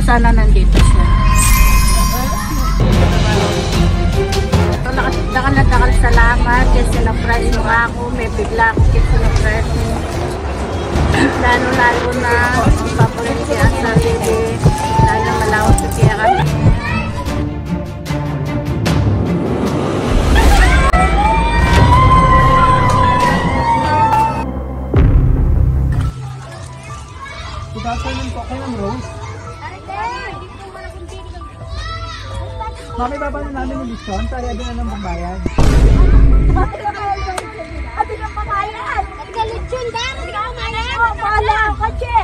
sana nandito siya. Dakal salamat kasi sinurprise mo ako. May bigla ako kasi sinurprise mo. Lalo na papunin siya sa sarili. Lalo na malawak sa siya kami. Good afternoon po kayo, Rose. Mami, baba na namin yung discount para doon na ng pambayad. Ate ng pamayan! At galit yun, Dan! Hindi ka kumayan! Oo, paala ka, Che!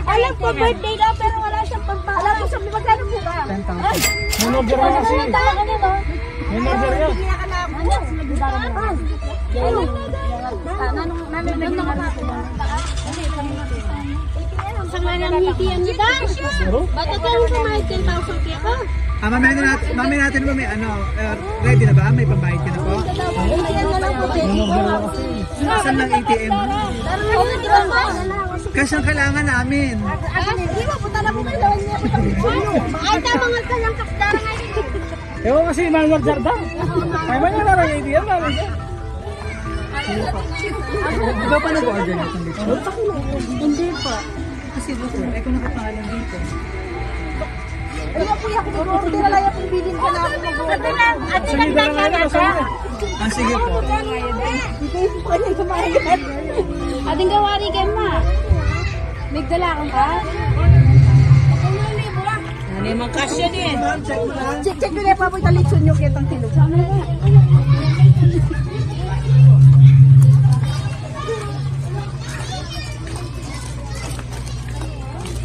Alam ko, birthday na, pero wala siyang pagpapala. Alam ko, sabi magkano po ka? 10,000. Manager na kasi. Manager yan. Isang lang ang hitiyan ni Dash. Ba't ito yung kumahin 10,000 kaya ka? Mami natin mo may ano, ready na ba? May pambayad ka na po? Saan lang ATM mo? Kasi ang kailangan namin. Hindi mo, punta na po kayo. Ay, tama nga ka lang kakdara ngayon. Ewan kasi manager daw. May manager na lang ATM namin. Ikaw pa nag-order natin dito? Hindi po. Kasi dito, kung nakapangalan dito. Ay, nga po yung order na lang yung bilin ka na ako mag-order. Ate, nagtaka na ka. Sige po. Hindi po kayo kumain. Ating gawari ka ma. May dala kang ka? Ano yung magkasya din? Check ko na pa po italitsun nyo kitang tilog.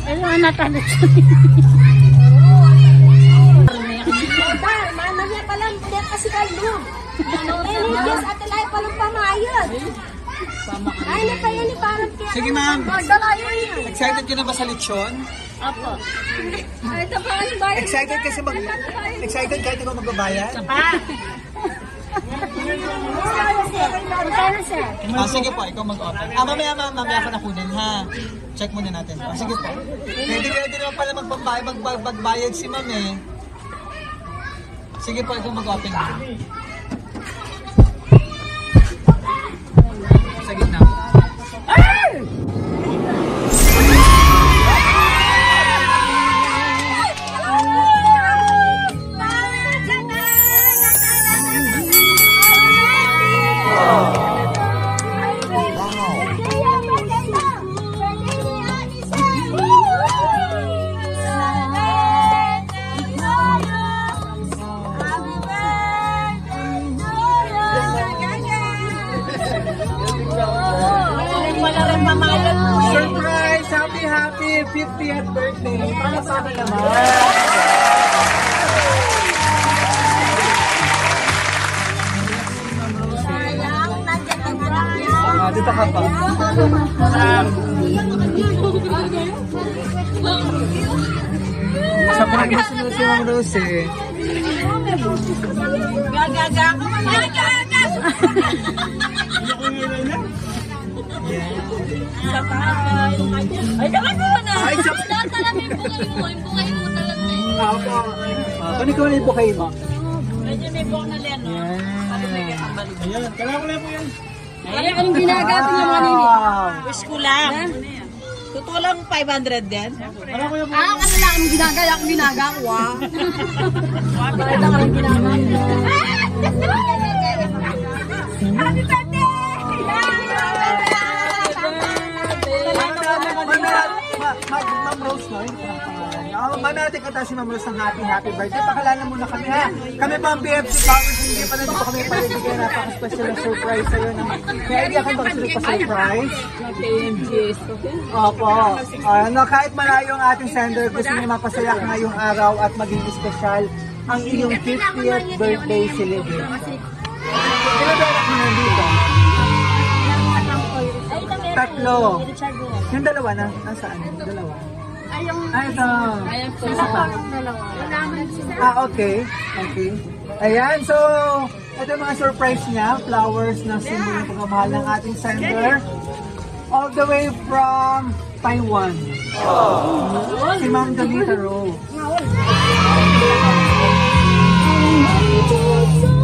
Ano ang natalitsun? Mamaya pa lang, hindi kasi kayo. Yes, ate lahi pa lang pamayod. Ay, napaya ni parang kaya. Sige ma'am. Excited ka na ba sa lechon? Opo. Ay, ito pa ang bayad. Excited kasi excited kahit ikaw magbabayad? Magkano, sir? Sige po, ikaw mag-order. Mamaya ko na kunin ha. Check muna natin. Sige po. Hindi naman pala magbayad si ma'am eh. Sige po, ikaw mag-open. Sa gitna. Surprise! Happy 50th birthday! Para sa akin naman! Dito ka pa. Sa pag nasunod si Ma'am Rose eh. Gagaga ako. Gagaga! Ay, naman mo na! Ay, sa... Talamin bungay mo. Yung bungay mo talaga eh. Ako. Kani ko na yung bukay mo. Medyo may buong na len, no? Ayan, kailangan ko na po yan. Ay, anong ginagatin ng mga nini? Wish ko lang. Totoo lang 500 din. Kailangan ko yan po. Ano lang ang ginagaya akong ginagawa. Bakit ako lang ginagawa? Happy birthday! Ma'am Rose, no? Manatin ka tayo si Ma'am Rose ng happy birthday. Pakalala muna kami ha. Kami pa ang BFC Powers, hindi pa nandito kami palibigyan napaka-special na surprise sa'yo. May idea ka ba gusto pa-surprise? Opo. Kahit malayo ang ating sender, gusto niya mapasaya ka ngayong araw at maging special ang iyong 50th birthday celebration. Ilan ba mo nandito? Tatlo. Yung dalawa na? Nasaan? Yung dalawa? Ito. Okay. Okay. Ayan, so, ito yung mga surprise niya. Flowers na simbolo ng pagmamahal ng ating sender. all the way from Taiwan. Si Ma'am Donita Rose.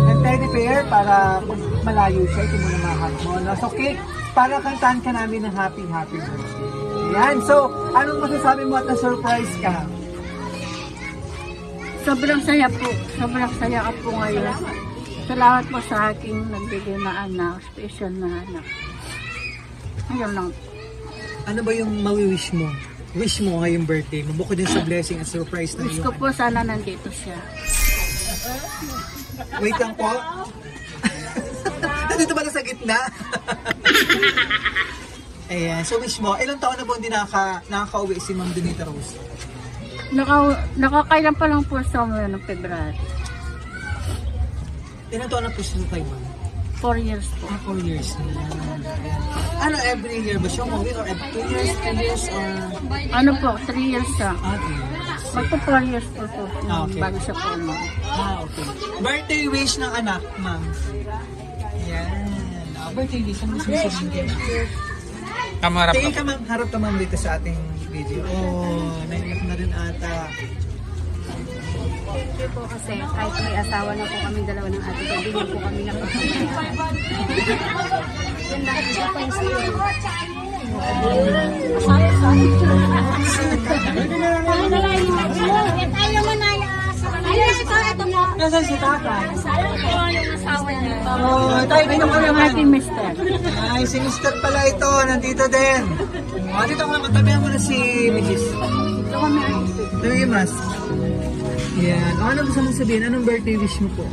And teddy bear para pag malayo siya, ito muna mahal mo. No? So cake, para kantahan ka namin ng happy birthday. Yan. So, anong masasabi mo at na-surprise ka? Sobrang saya po. Sobrang saya ka po ngayon. Salamat po sa aking nagbigay na anak. Special na anak. Ayun lang. Ano ba yung mawi-wish mo? Wish mo ngayong birthday mo? Bukod din sa blessing at surprise na Wish ko po sana nandito siya. Wait lang po. Nandito ba na sa gitna? Ayan. So wish mo, ilang taon na po hindi nakaka-uwi si Ma'am Donita Rose? Nakakailan pa lang po sa mga ng February. Ilang taon na po siya sa Taiwan? 4 years po. 4 years na. Ano, every year ba siya umuwi? Or every 2 years, 3 years, or... Ano po, 3 years siya. Okay. Magpo 4 years po po. Okay. Bago siya po mo. Okay. Birthday wish ng anak, ma'am. Yan. Birthday wish. Ano mas masasabi? Kamarap Tingin ka, ma'am. Harap ka, ma'am, dito sa ating video. Oh, naiyak na rin ata. Thank you po kasi kahit may asawa na po kami dalawa ng ate ko, hindi po kami nakapagpapayaran. Yan lahat siya pa yung sayo. Ayaw mo na ito mo. Nasaan si Tata? Sayang po yung asawa niya. Oh, tayo dito ka Yung naman. ating mister. Ay, si Mr. pala ito. Nandito din. Oh, dito ka, matabihan mo na si Mrs. Ito kami ang Ito yung mask. Yan. O, ano gusto mong sabihin? Anong birthday wish mo po?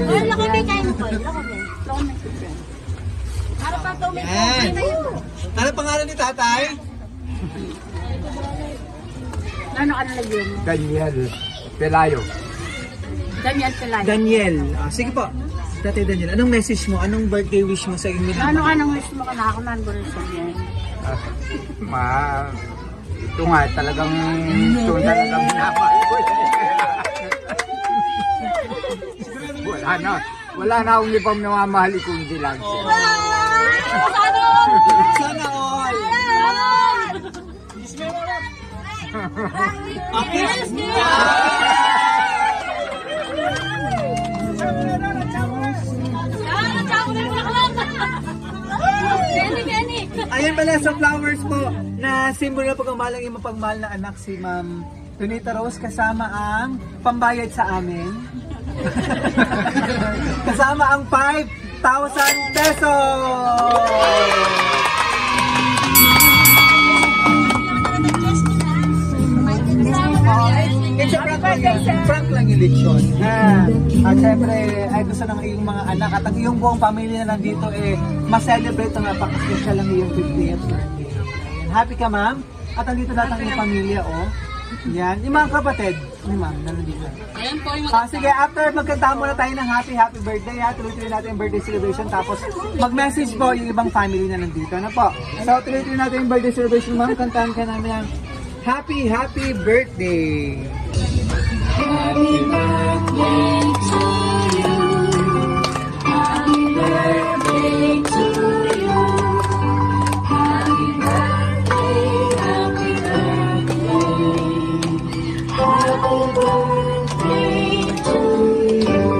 Wala kami kain po. Wala kami. Para pa ito may Yan. Ano pangalan ni tatay? Ano ka na yun? Daniel Pelayo. Daniel Pelay. Daniel. Ah, sige po. Tatay Daniel, anong message mo? Anong birthday wish mo sa inyo? Anong wish mo ka na ako nandun sa yan? Ito nga talagang minamahal ko. Wala na akong ibang namamahal kundi lang siya. Sana all! Okay. Ayan pala sa flowers po na simbolo ng pagmamahal ng iyong mapagmahal na anak si Ma'am Donita Rose kasama ang pambayad sa amin. Kasama ang 5,000 pesos! It's a prank lang yung lechon. At syempre, ay gusto ng iyong mga anak at ang iyong buong pamilya na nandito ma-celebrate ang napaka-special ng iyong 50th birthday. Happy ka, ma'am? At nandito lahat ang iyong pamilya, oh. Yan. Yung mga kapatid ni ma'am na nandito. Ayan po yung Sige, after magkanta muna tayo ng happy birthday, tuloy-tuloy natin yung birthday celebration, tapos mag-message po yung ibang family na nandito. Ano po? So, tuloy-tuloy natin yung birthday celebration, ma'am. Kantahan ka namin ang happy birthday! Happy birthday to you. Happy birthday to you. Happy birthday, happy birthday. Happy birthday to you.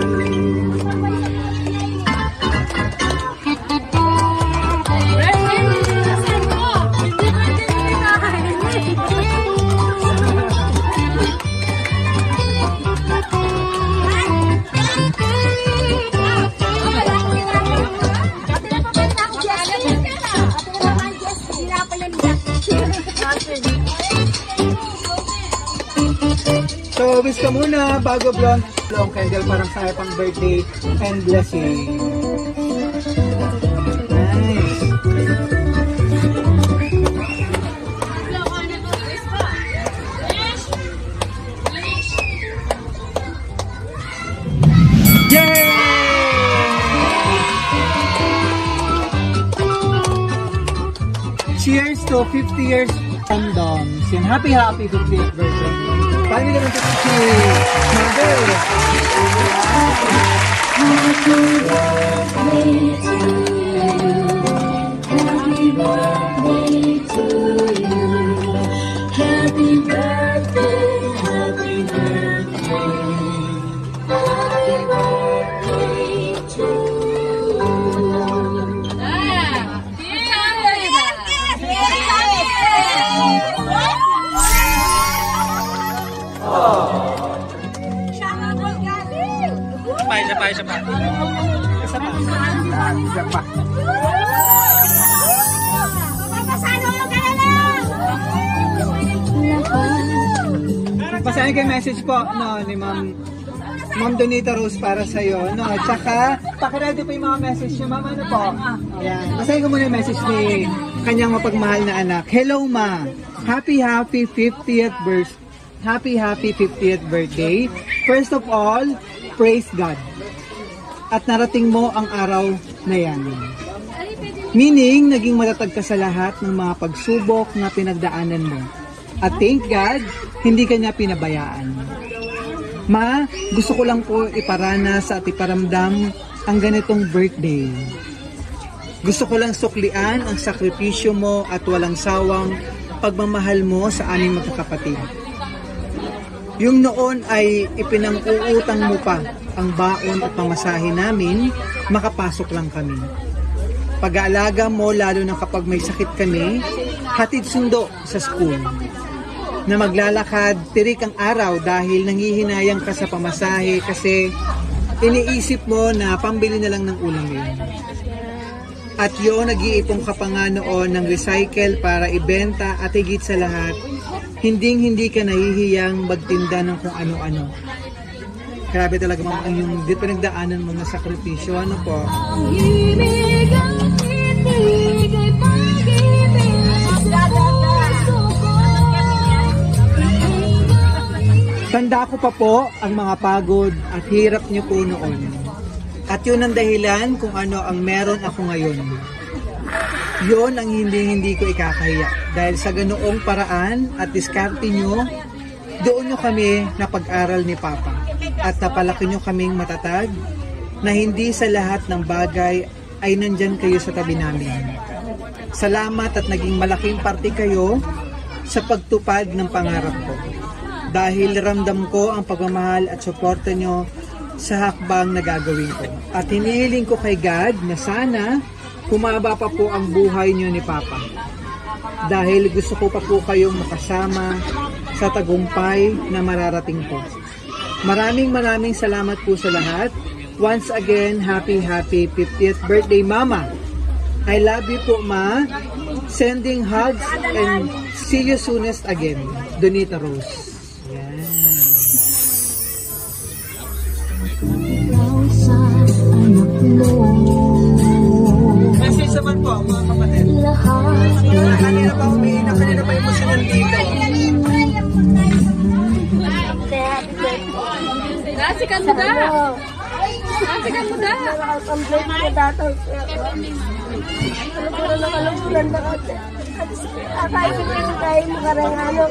So, wish ka muna bago blonde candle parang sa pang birthday and blessing. Nice. Yay! Cheers to 50 years condoms and happy 50th birthday. Paano naman ito si Mother? Happy birthday to you. isa pa. Isa pa. Basahin ko yung message po no, ni Ma'am Donita Rose para sa iyo. No? Tsaka, pakiready po yung mga message niyo. Ma'am, ano po? Ayan. Basahin ko muna yung message ni kanyang mapagmahal na anak. Hello, Ma. Happy 50th birthday. Happy 50th birthday. First of all, praise God. At narating mo ang araw na yan. Meaning, naging matatag ka sa lahat ng mga pagsubok na pinagdaanan mo. At thank God, hindi ka niya pinabayaan. Ma, gusto ko lang po iparanas at iparamdam ang ganitong birthday. Gusto ko lang suklian ang sakripisyo mo at walang sawang pagmamahal mo sa aming magkakapatid. Yung noon ay ipinang-uutang mo pa ang baon at pamasahe namin, makapasok lang kami. Pag-aalaga mo lalo na kapag may sakit kami, hatid sundo sa school. Na maglalakad, tirik ang araw dahil nanghihinayang ka sa pamasahe kasi iniisip mo na pambili na lang ng ulam yun. At yun, nag-iipong ka pa nga noon ng recycle para ibenta at higit sa lahat, hindi ka nahihiyang magtinda ng kung ano-ano. Grabe talaga mga yung pinagdaanan mo na sakripisyo. Ano po? Tanda ko pa po ang mga pagod at hirap niyo po noon. At yun ang dahilan kung ano ang meron ako ngayon. Yun ang hindi ko ikakahiya. Dahil sa ganoong paraan at diskarte niyo, doon niyo kami napag-aral ni Papa. At napalaki niyo kaming matatag na hindi sa lahat ng bagay ay nandyan kayo sa tabi namin. Salamat at naging malaking parte kayo sa pagtupad ng pangarap ko. Dahil ramdam ko ang pagmamahal at suporta nyo sa hakbang na gagawin ko. At hinihiling ko kay God na sana humaba pa po ang buhay nyo ni Papa. Dahil gusto ko pa po kayong makasama sa tagumpay na mararating ko. Maraming salamat po sa lahat. Once again, happy 50th birthday, Mama. I love you po, Ma. Sending hugs and see you soonest again. Donita Rose. Message naman po mga kapatid. Kanina pa umiinak, kanina pa emotional dito. Nasikan mo da! Nasikan mo da! Nakakomplete ko dato. Nakalubulan na kasi. Akaisip ko na tayo makarangalo.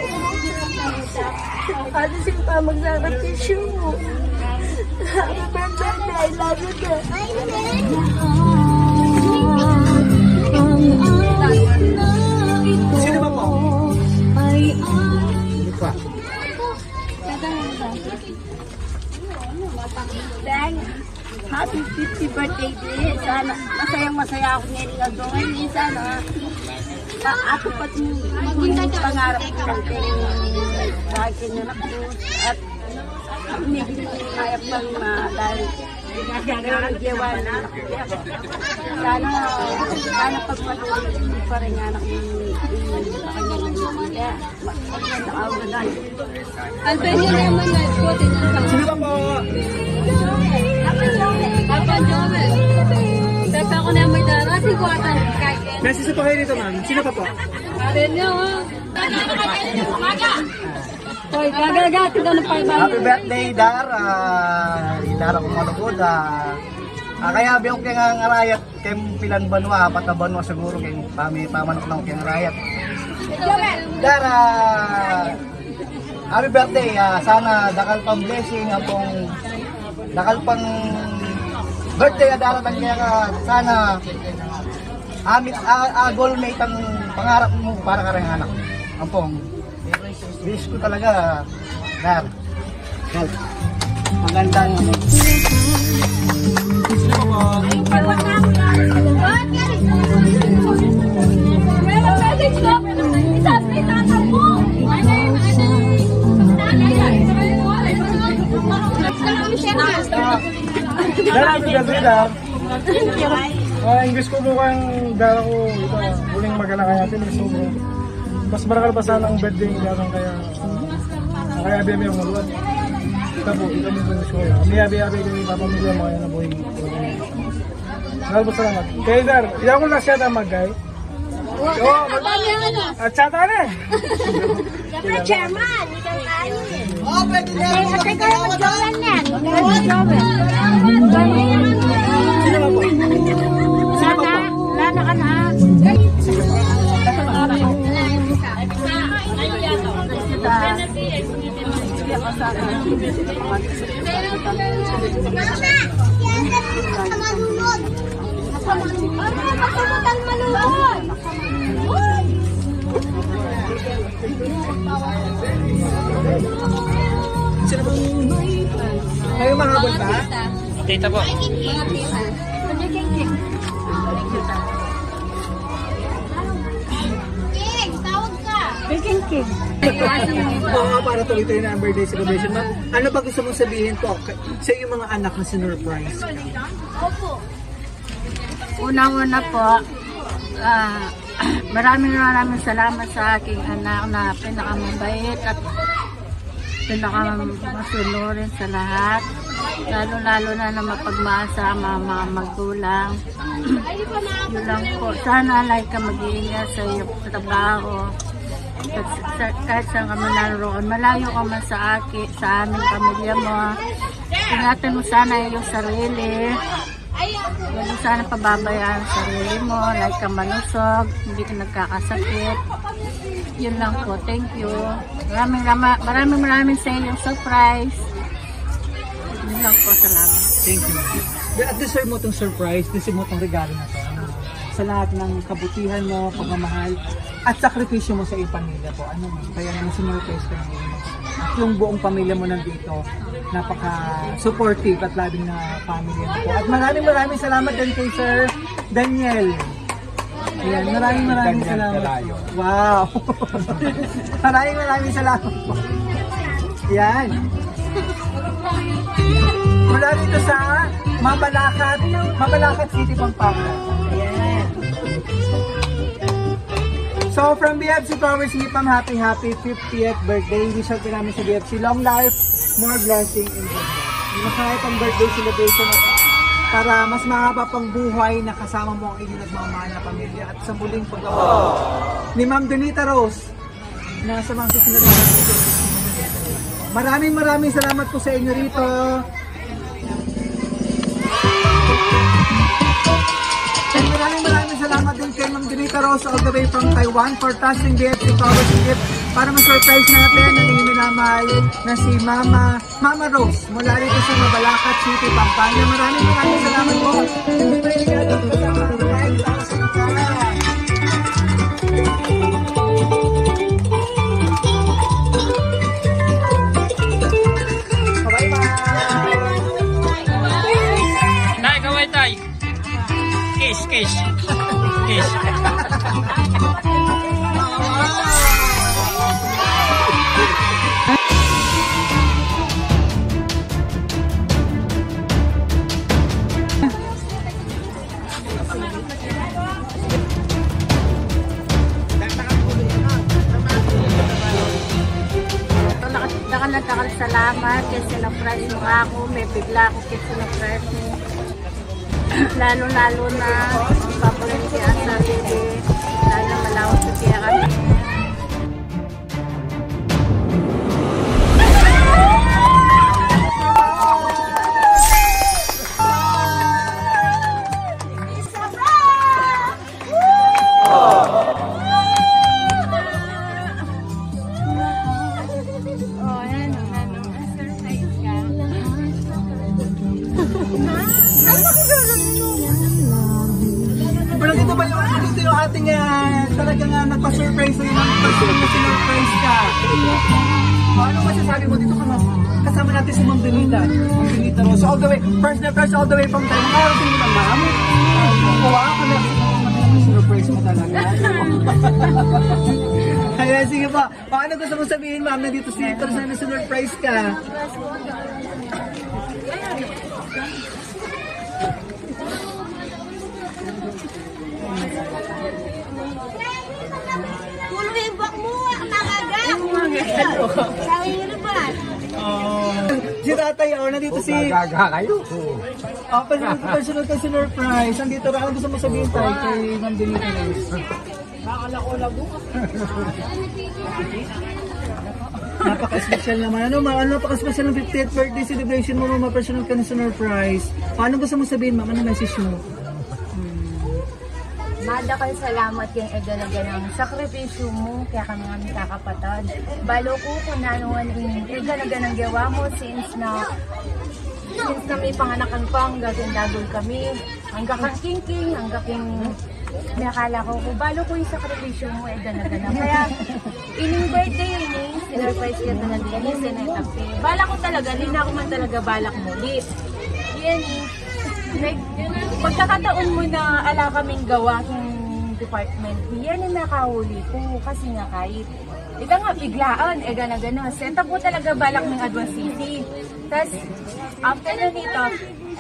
At isip pa magsakripisyo mo. Happy birthday na, I love you na. Sino ba po? Hindi pa. Dang, happy 50th birthday din. Sana masayang-masaya ako ngayon doon. Sana ako pati maging pangarap ko sa akin na ako. At hindi kaya pang dahil nagagawa na sana pagpatuloy pa rin nga anak sa kanyang kaya nakaugalan. Ang pwede naman na ikutin ang Sino ba po? Papa Jomel. Tata ko na may darasi ko at ang kaya. Message pa kayo dito, ma'am. Sino pa po? Karen nyo, ha? Hoy, gagagati daw ng pagbayo. Happy birthday, Dara! Dara kong manukod. Kaya biyong kaya nga ngarayat kay pilan banwa, apat na banwa siguro kay pamanok lang kaya ngarayat. Dara! Happy birthday! Sana dakal pang blessing, dakal pang birthday Dara kaya ka sana amit goalmate ang pangarap mo para ka rin anak. Ampong. Wish ko talaga, Dar. Magandang Dar. English ko mukhang dara ko ito. Huling magala kaya natin. So, mas marakal pa sana ang birthday niya kaya abi-abi ang maluwag. Tapos, ito mo yung show. Abi-abi kami papamilya mga yan na boy. Mahal po salamat. Kaya Dar, iyan ko lang siya na mag-guy. At chat na eh. Siyempre, chairman. Ikaw tayo eh. Oh, pwede na. At ikaw yung mag-jowan yan. Ikaw yung mag-jowan. Sino ba po? Lana ka na. Sino ba? Kayo mahabol ba? Tita po. Oo, para tuloy-tuloy na ang birthday celebration. Ano ba gusto mong sabihin po sa iyong mga anak na sinurprise ka? Unang-una po, maraming salamat sa aking anak na pinakamabait at pinakamasunurin sa lahat. Lalo-lalo na mapagmahal sa mga magulang. Yun lang po. Sana lagi ka mag-iingat sa iyong trabaho. Kahit saan kami naroon, malayo ka man sa aming pamilya mo. Ingatan mo sana iyong sarili. Huwag mo sana pababayaan ang sarili mo. Lagi ka malusog, hindi ka nagkakasakit. Yun lang po. Thank you. Maraming sa iyong surprise. Yun lang po. Salamat. Thank you. At deserve mo itong surprise, deserve mo itong regalo na ito. Sa lahat ng kabutihan mo, pagmamahal, at sakripisyo mo sa iyong pamilya po. Ano mo? Kaya naman sinurprise ka naman. At yung buong pamilya mo nandito, napaka-supportive at labing na family mo po. At maraming salamat din kay Sir Daniel. Ayan, maraming salamat. Wow! maraming salamat po. Ayan. Mula dito sa Mabalacat City, Pampanga. Ayan. So from BFC Powers Nipam, happy 50th birthday. Wish out namin sa BFC. Long life, more blessing in the world. Masaya pang birthday celebration at para mas mahaba pang buhay na kasama mo ang inyong nagmamahal na pamilya. At sa muling paggawa ni Ma'am Donita Rose na sa mga susunod na video. Maraming salamat po sa inyo rito. And maraming salamat din kay Ma'am Donita Rose all the way from Taiwan for trusting BFC Powers Gift para ma-surprise natin ang inyong minamahal na si Mama Rose mula rito sa Mabalacat City, Pampanga. Maraming salamat po. Tay, kaway tay. Kiss. Nakal salamat kasi sinurprise mo ako. May bigla ako kasi sinurprise mo. Lalo na paborito siya sa sarili. Lalo malawak sa siya kami. Pero dito ba yung ating talagang nagpa-surprise sa'yo ng sinurprise ka? Ano masasabi mo dito kasama natin si Ma'am Donita Rose all the way, first all the way from Taiwan. Nakarating mo lang, ma'am? Kuha ako na sinurprise mo talaga. Kaya sige po, paano gusto mo sabihin ma'am na dito si Hector sana sinurprise ka? Sabi niyo naman. Si Tatay, nandito si... Gaga kayo. Personal ka surprise. Nandito rin. Ano gusto mo sabihin tayo kay Ma'am Denise? Napaka-special naman. Ano, napaka-special ng 50th birthday celebration mo, Mama. Personal ka na surprise. Paano gusto mo sabihin, Ma'am? Ano message mo? Madakal salamat yung eganang sakripisyo mo, kaya kami nga kakapatad. Balo ko kung nanuwan rin eganang gawa mo since na may panganakan pa, hanggang dagol kami, hanggang king, hanggang nakala ko, balo ko yung sakripisyo mo, eganang. Kaya, ining birthday ini, sinurprise ka talaga ni Senetapi. Bala ko talaga, lina ko man talaga balak muli. Yan pagkakataon mo na ala kaming gawa yung department, yan yung nakahuli ko kasi nga kahit ito nga biglaan, gana-gana. Senta po talaga balak ng Advance City. Tapos, after na nito,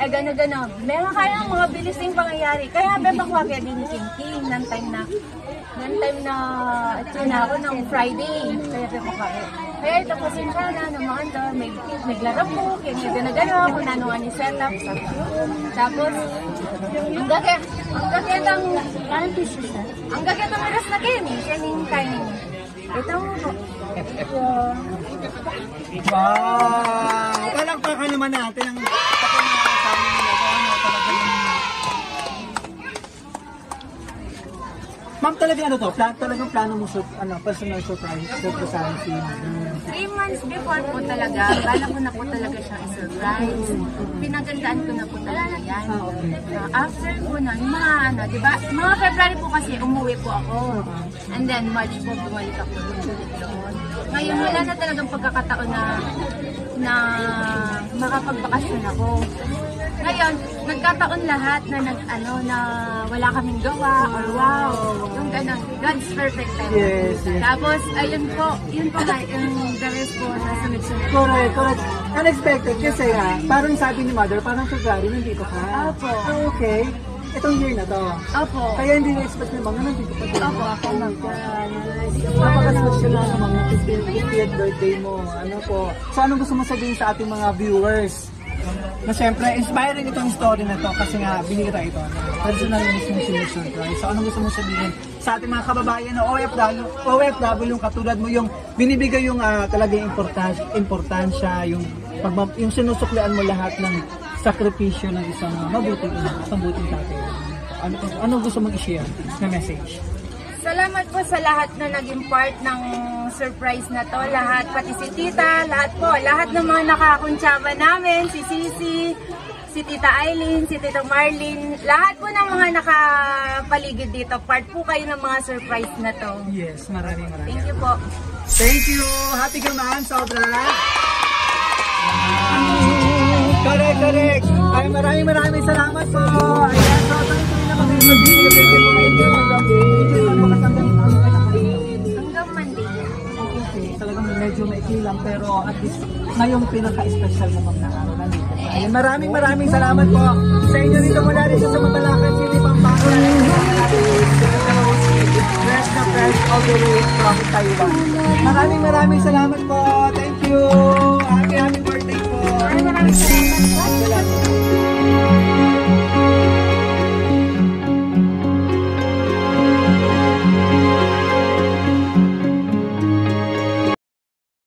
gana-gana. Meron kayang mga bilising pangyayari. Kaya bebakwa kaya din ni King ng time na ako ng Friday. Kaya bebakwa kaya. Kaya ito po siya na ng mga ando, naglaro po, kaya gana-gana ako, nanuan ni setup. Tapos, ang gagawang oras na kaning kainin. Ito mo po. Wow! Palakpakan naman natin ang pagkakasama nila. Ma'am, talagang ano to? Talagang plano mo personal surprise sa si 3 months before po talaga, bala ko na po talaga siyang i-surprise. Pinagandaan ko na po talaga yan. After po na, di ba? Mga February po kasi umuwi po ako. And then March po bumalik ako doon. Ngayon wala na talagang pagkakataon na makapagbakasyon ako. Ngayon, nagkataon lahat na na wala kaming gawa or wow, yung ganun, God's perfect time. Yes. Tapos, ayun po, yun po nga, yung the rest po na sunod-sunod. Correct. Unexpected kasi parang sabi ni Mother, parang February nandito ka. Opo. Okay. Itong year na to. Opo. Kaya hindi na-expect ng mga nandito pa din. Opo, ako Napaka-special na mga 50th birthday mo. Ano po. So, anong gusto mo sabihin sa ating mga viewers? Na siyempre, inspiring itong story na to kasi nga binira ito. Personal mismo sinusurprise. So, anong gusto mo sabihin sa ating mga kababayan na OFW katulad mo, yung binibigay yung talagang importansya, yung sinusuklian mo lahat ng sakripisyo ng isang mabuting tatay. Anong gusto mong i-share na message? Salamat po sa lahat na naging part ng surprise na to. Lahat, pati si Tita, lahat ng mga nakakuntsaba namin, si Sisi, si Tita Aileen, si Tita Marlene, lahat po ng mga nakapaligid dito. Part po kayo ng mga surprise na to. Yes, maraming. Thank you po. Thank you! Happy ka man, sobra! Correct! Ay, maraming salamat po! Ayan, so tuloy-tuloy na mag-celebrate mo kayo. Hanggang Monday. Okay, talagang medyo maikli lang pero at least ngayong pinaka-special naman na araw na dito. Ayan, maraming salamat po sa inyo dito mula rin sa Mabalacan City, Pampanga. Fresh na fresh all the way from Taiwan. Maraming salamat po. Thank you!